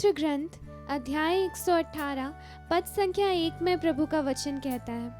पवित्र ग्रंथ अध्याय 118 पद संख्या 1 में प्रभु का वचन कहता है,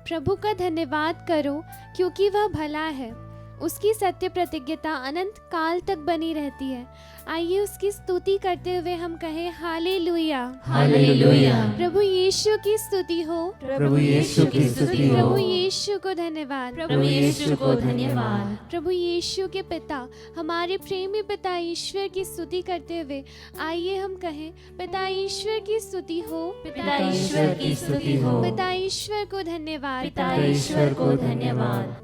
प्रभु का धन्यवाद करो क्योंकि वह भला है, उसकी सत्य प्रतिज्ञता अनंत काल तक बनी रहती है। आइए उसकी स्तुति करते हुए हम कहें हालेलुया, हालेलुया। प्रभु यीशु की स्तुति हो, प्रभु यीशु की स्तुति हो, प्रभु यीशु को धन्यवाद, प्रभु यीशु को धन्यवाद। प्रभु यीशु के पिता, हमारे प्रेमी पिता ईश्वर की स्तुति करते हुए आइए हम कहें, पिता ईश्वर की स्तुति हो, पिता ईश्वर की स्तुति हो, पिता ईश्वर को धन्यवाद, पिता ईश्वर को धन्यवाद।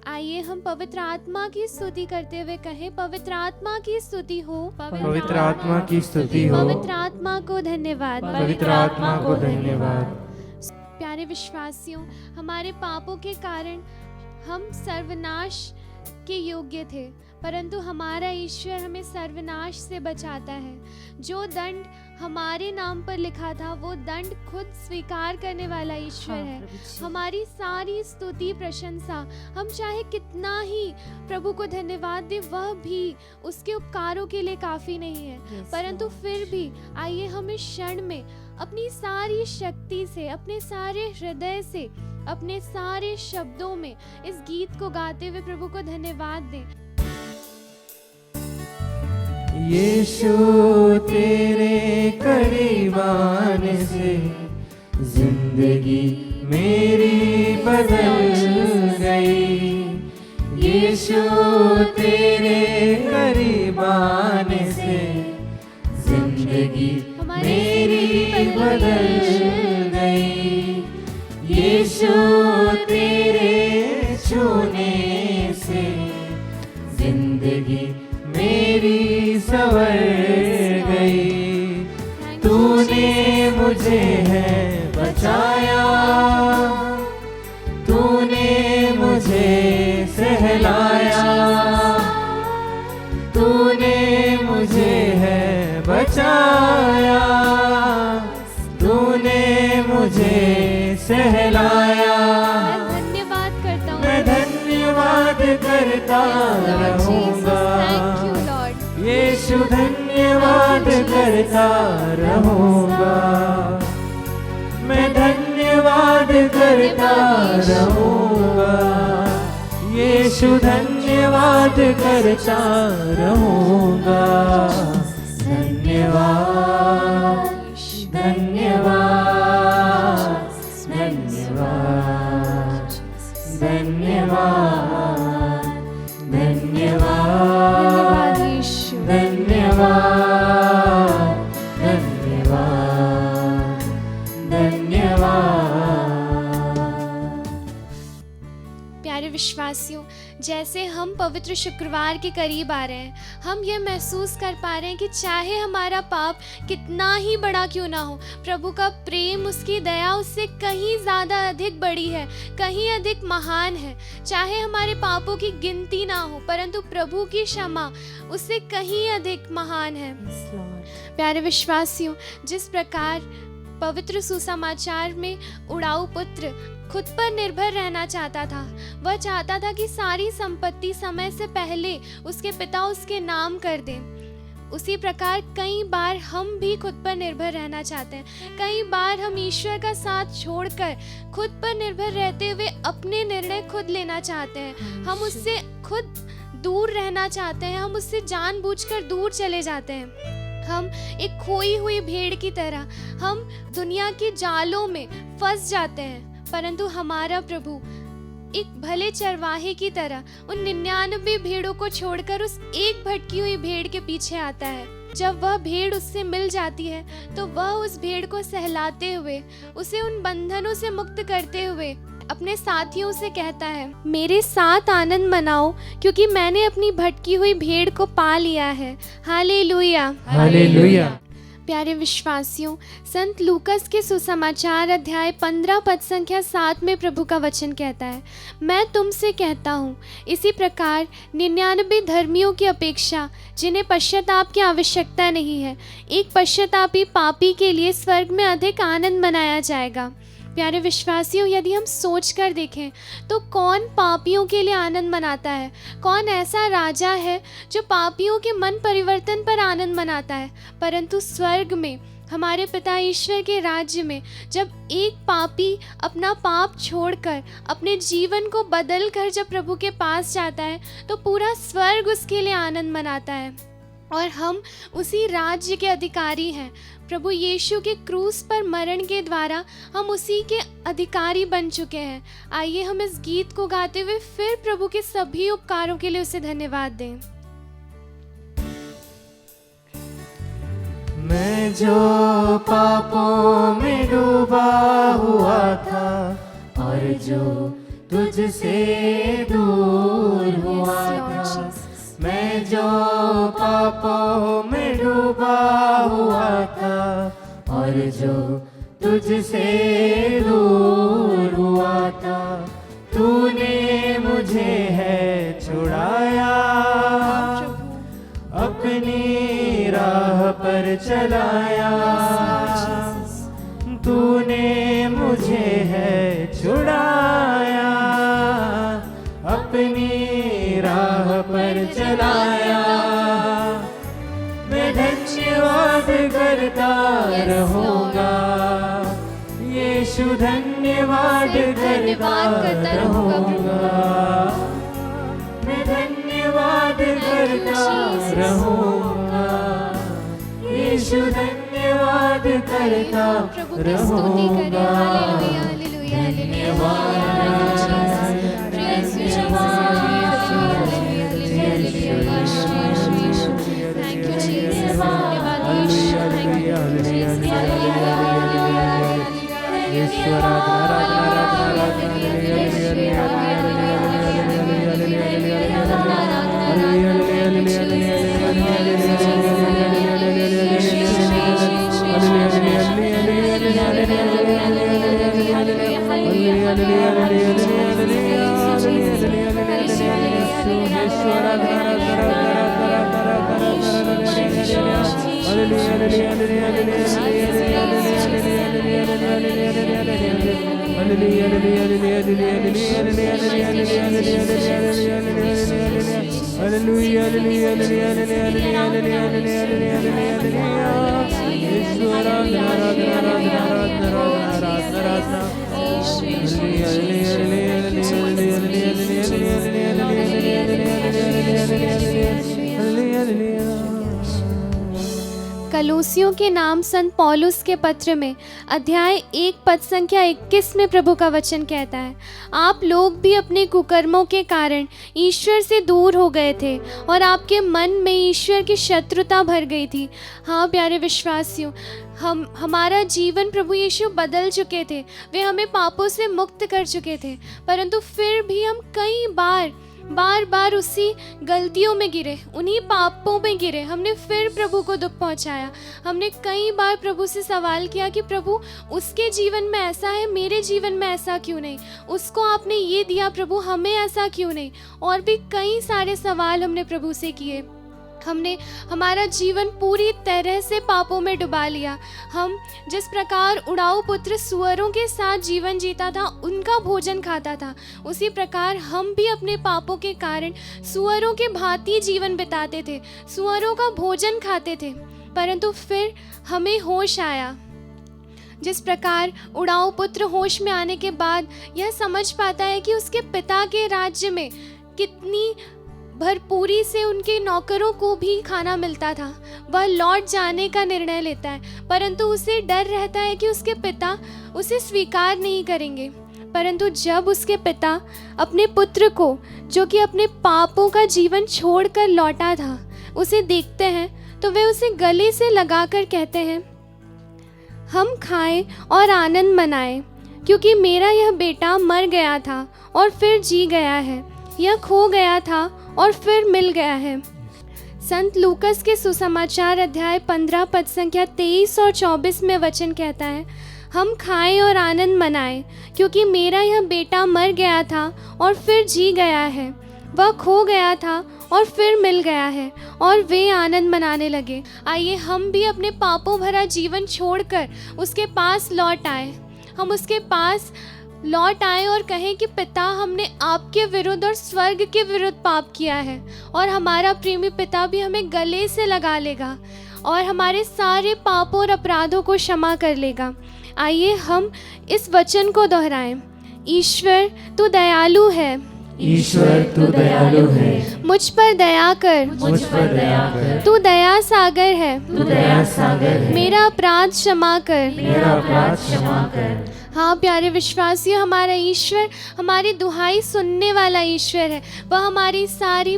आइए हम पवित्र आत्मा की स्तुति करते हुए कहें, पवित्र आत्मा की स्तुति हो, पवित्र आत्मा की स्तुति हो, पवित्र आत्मा को धन्यवाद, पवित्र आत्मा को धन्यवाद। प्यारे विश्वासियों, हमारे पापों के कारण हम सर्वनाश के योग्य थे, परंतु हमारा ईश्वर हमें सर्वनाश से बचाता है। जो दंड हमारे नाम पर लिखा था वो दंड खुद स्वीकार करने वाला ईश्वर है। हमारी सारी स्तुति प्रशंसा, हम चाहे कितना ही प्रभु को धन्यवाद दें, वह भी उसके उपकारों के लिए काफ़ी नहीं है। परंतु फिर भी आइए हम इस क्षण में अपनी सारी शक्ति से, अपने सारे हृदय से, अपने सारे शब्दों में इस गीत को गाते हुए प्रभु को धन्यवाद दें। यीशु तेरे करीब आने से जिंदगी मेरी बदल गई। यीशु तेरे करीब आने से जिंदगी मेरी बदल गई। यीशु तेरे छूने से जिंदगी मेरी संवर गई। तूने मुझे है बचाया, तूने मुझे सहलाया, तूने मुझे है बचाया, तूने मुझे सहलाया। धन्यवाद करता हूँ, मैं धन्यवाद करता रहूँगा। यीशु धन्यवाद करता रहूँगा, मैं धन्यवाद करता रहूँगा। यीशु धन्यवाद करता रहूँगा। धन्यवाद, धन्यवाद, धन्यवाद, धन्यवाद, धन्यवाद, धन्यवाद, धन्यवाद, धन्यवाद। प्यारे विश्वासियों, जैसे हम पवित्र शुक्रवार के करीब आ रहे हैं, हम ये महसूस कर पा रहे हैं कि चाहे हमारा पाप कितना ही बड़ा क्यों ना हो, प्रभु का प्रेम, उसकी दया उससे कहीं ज़्यादा अधिक बड़ी है, कहीं अधिक महान है। चाहे हमारे पापों की गिनती ना हो, परंतु प्रभु की क्षमा उससे कहीं अधिक महान है। प्यारे विश्वासियों, जिस प्रकार पवित्र सुसमाचार में उड़ाऊ पुत्र खुद पर निर्भर रहना चाहता था, वह चाहता था कि सारी संपत्ति समय से पहले उसके पिता उसके नाम कर दें। उसी प्रकार कई बार हम भी खुद पर निर्भर रहना चाहते हैं। कई बार हम ईश्वर का साथ छोड़कर खुद पर निर्भर रहते हुए अपने निर्णय खुद लेना चाहते हैं। हम उससे खुद दूर रहना चाहते हैं, हम उससे जानबूझकर दूर चले जाते हैं। हम एक खोई हुई भेड़ की तरह हम दुनिया के जालों में फंस जाते हैं, परंतु हमारा प्रभु एक भले चरवाहे की तरह उन 99 भेड़ों को छोड़कर उस एक भटकी हुई भेड़ के पीछे आता है। जब वह भेड़ उससे मिल जाती है तो वह उस भेड़ को सहलाते हुए, उसे उन बंधनों से मुक्त करते हुए अपने साथियों से कहता है, मेरे साथ आनंद मनाओ क्योंकि मैंने अपनी भटकी हुई भेड़ को पा लिया है। Hallelujah, hallelujah. प्यारे विश्वासियों, संत लूकस के सुसमाचार अध्याय 15 पद संख्या 7 में प्रभु का वचन कहता है, मैं तुमसे कहता हूँ इसी प्रकार 99 धर्मियों की अपेक्षा जिन्हें पश्चाताप की आवश्यकता नहीं है, एक पश्चातापी पापी के लिए स्वर्ग में अधिक आनंद मनाया जाएगा। प्यारे विश्वासियों, यदि हम सोच कर देखें तो कौन पापियों के लिए आनंद मनाता है? कौन ऐसा राजा है जो पापियों के मन परिवर्तन पर आनंद मनाता है? परंतु स्वर्ग में हमारे पिता ईश्वर के राज्य में जब एक पापी अपना पाप छोड़कर अपने जीवन को बदल कर जब प्रभु के पास जाता है तो पूरा स्वर्ग उसके लिए आनंद मनाता है और हम उसी राज्य के अधिकारी हैं। प्रभु यीशु के क्रूस पर मरण के द्वारा हम उसी के अधिकारी बन चुके हैं। आइए हम इस गीत को गाते हुए फिर प्रभु के सभी उपकारों के लिए उसे धन्यवाद दें। मैं जो पापों में डूबा हुआ था और जो तुझसे दूर हुआ था, मैं जो पापों में डूबा हुआ था और जो तुझसे दूर हुआ था, तूने मुझे है छुड़ाया, अपनी राह पर चलाया, तूने मुझे है छुड़ाया, अपनी राह पर चलाया। मैं धन्यवाद करता रहूँगा, यीशु धन्यवाद करता रहूँगा, मैं धन्यवाद करता रहूँगा, यीशु धन्यवाद करता रहूँगा। कलूसियों के नाम संत पौलुस के पत्र में अध्याय 1 पद संख्या 21 में प्रभु का वचन कहता है, आप लोग भी अपने कुकर्मों के कारण ईश्वर से दूर हो गए थे और आपके मन में ईश्वर की शत्रुता भर गई थी। हाँ प्यारे विश्वासियों, हमारा जीवन प्रभु यीशु बदल चुके थे, वे हमें पापों से मुक्त कर चुके थे, परंतु फिर भी हम कई बार उसी गलतियों में गिरे, उन्हीं पापों में गिरे। हमने फिर प्रभु को दुख पहुंचाया। हमने कई बार प्रभु से सवाल किया कि प्रभु उसके जीवन में ऐसा है, मेरे जीवन में ऐसा क्यों नहीं, उसको आपने ये दिया प्रभु, हमें ऐसा क्यों नहीं। और भी कई सारे सवाल हमने प्रभु से किए। हमने हमारा जीवन पूरी तरह से पापों में डुबा लिया। हम जिस प्रकार उड़ाऊ पुत्र सुअरों के साथ जीवन जीता था, उनका भोजन खाता था, उसी प्रकार हम भी अपने पापों के कारण सुअरों के भांति जीवन बिताते थे, सुअरों का भोजन खाते थे। परंतु फिर हमें होश आया। जिस प्रकार उड़ाऊ पुत्र होश में आने के बाद यह समझ पाता है कि उसके पिता के राज्य में कितनी भरपूरी से उनके नौकरों को भी खाना मिलता था, वह लौट जाने का निर्णय लेता है, परंतु उसे डर रहता है कि उसके पिता उसे स्वीकार नहीं करेंगे। परंतु जब उसके पिता अपने पुत्र को, जो कि अपने पापों का जीवन छोड़कर लौटा था, उसे देखते हैं तो वे उसे गले से लगाकर कहते हैं, हम खाएं और आनंद मनाएं, क्योंकि मेरा यह बेटा मर गया था और फिर जी गया है, यह खो गया था और फिर मिल गया है। संत लूकस के सुसमाचार अध्याय 15 पद संख्या 23 और 24 में वचन कहता है, हम खाएं और आनंद मनाएं, क्योंकि मेरा यह बेटा मर गया था और फिर जी गया है, वह खो गया था और फिर मिल गया है, और वे आनंद मनाने लगे। आइए हम भी अपने पापों भरा जीवन छोड़कर उसके पास लौट आए। हम उसके पास लौट आए और कहें कि पिता, हमने आपके विरुद्ध और स्वर्ग के विरुद्ध पाप किया है, और हमारा प्रेमी पिता भी हमें गले से लगा लेगा और हमारे सारे पापों और अपराधों को क्षमा कर लेगा। आइए हम इस वचन को दोहराएं। ईश्वर तू दयालु है, ईश्वर तू दयालु है, मुझ पर दया कर, मुझ पर दया कर, तू दया सागर है, तू दया सागर है, मेरा अपराध क्षमा कर। मेरा अपराध क्षमा कर। हाँ प्यारे विश्वासियों, हमारा ईश्वर हमारी दुहाई सुनने वाला ईश्वर है, वह हमारी सारी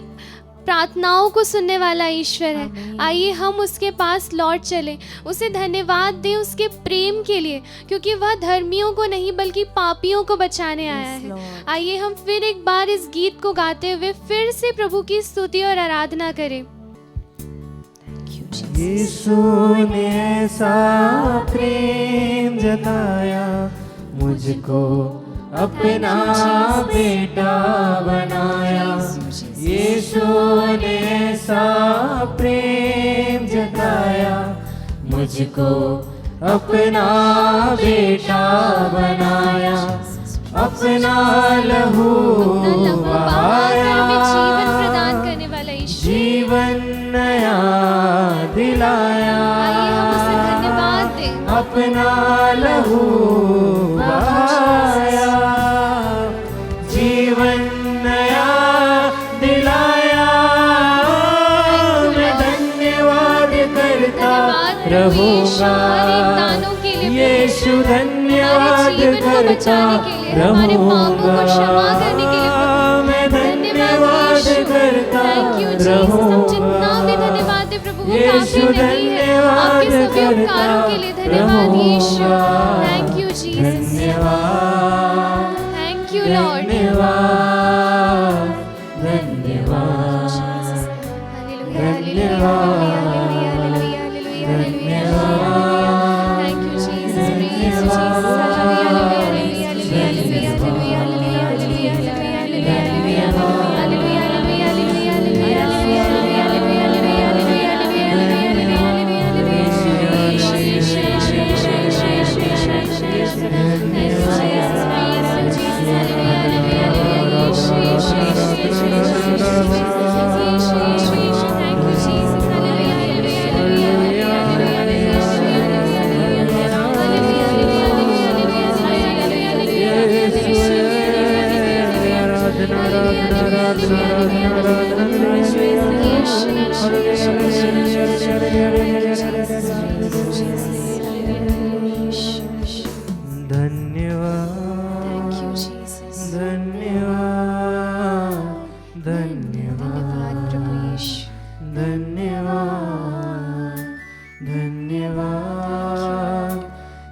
प्रार्थनाओं को सुनने वाला ईश्वर है। आइए हम उसके पास लौट चलें, उसे धन्यवाद दें उसके प्रेम के लिए, क्योंकि वह धर्मियों को नहीं बल्कि पापियों को बचाने आया है। आइए हम फिर एक बार इस गीत को गाते हुए फिर से प्रभु की स्तुति और आराधना करें। यीशु ने ऐसा प्रेम जताया, मुझको अपना बेटा बनाया। यीशु ने ऐसा प्रेम जताया, मुझको अपना बेटा बनाया। अपना लहू बहाया, जीवन प्रदान करने वाला ईश्वर, जीवन नया दिलाया। आइए हम उसे धन्यवाद दें। अपना लहू बहाया, जीवन नया दिलाया। मैं धन्यवाद करता रहूंगा, यीशु धन्यवाद करता रहूंगा। मैं धन्यवाद करता जितना भी धन्यवाद दे प्रभु वो काफी नहीं है। आपके सभी उपकारों के लिए धन्यवाद यीशु। थैंक यू जीसस, धन्यवाद, थैंक यू लॉर्ड। धन्यवाद, धन्यवाद, thank you Jesus, praise you Jesus. धन्यवाद,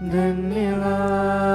धन्यवाद।